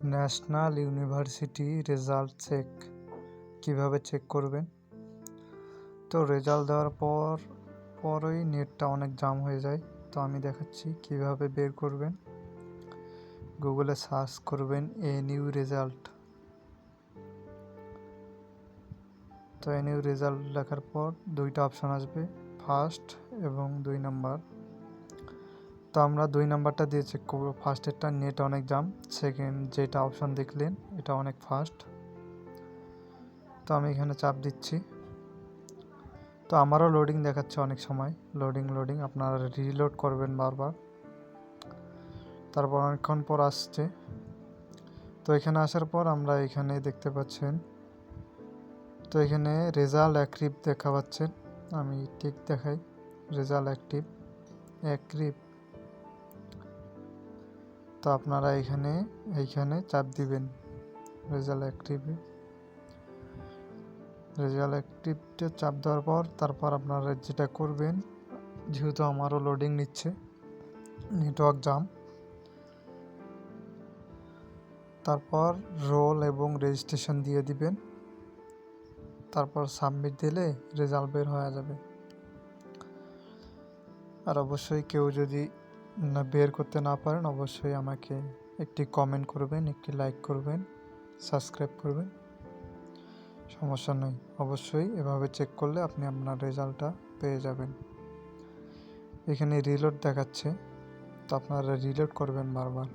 National university result কিভাবে check করবেন। তো রেজাল্ট দেওয়ার পরই নেটটা অনেক জাম হয়ে যায়। তো আমি দেখাচ্ছি কিভাবে বের করবেন। গুগলে সার্চ করবেন এনইউ রেজাল্ট। তো এনইউ রেজাল্ট লেখার পর দুইটা অপশন আসবে, ফার্স্ট এবং 2 নাম্বার। তো আমরা 2 নাম্বারটা দিয়ে চেক করবো। ফার্স্টেরটা নেট অনেক জাম, সেকেন্ড যেটা অপশন দেখলেন এটা অনেক ফাস্ট। তো আমি এখানে চাপ দিচ্ছি। তো আমারও লোডিং দেখাচ্ছে অনেক সময়, লোডিং আপনারা রিলোড করবেন বারবার। তারপর অনেকক্ষণ পর আসছে। তো এখানে আসার পর আমরা এখানে দেখতে পাচ্ছেন, তো এখানে রেজাল্ট অ্যাক্টিভ দেখা পাচ্ছেন। আমি ঠিক দেখাই, রেজাল্ট অ্যাক্টিভ। তো আপনারা এইখানে চাপ দিবেন রেজাল্ট অ্যাক্টিভে চাপ দেওয়ার পর তারপর আপনারা যেটা করবেন, যেহেতু আমারও লোডিং নিচ্ছে, নেটওয়ার্ক জাম, তারপর রোল এবং রেজিস্ট্রেশন দিয়ে দিবেন। তারপর সাবমিট দিলে রেজাল্ট বের হয়ে যাবে। আর অবশ্যই কেউ যদি বের করতে না পারেন, অবশ্যই আমাকে একটি কমেন্ট করবেন, একটি লাইক করবেন, সাবস্ক্রাইব করবেন, সমস্যা নেই। অবশ্যই এভাবে চেক করলে আপনি আপনার রেজাল্টটা পেয়ে যাবেন। এখানে রিলোড দেখাচ্ছে, তো আপনারা রিলোড করবেন বারবার।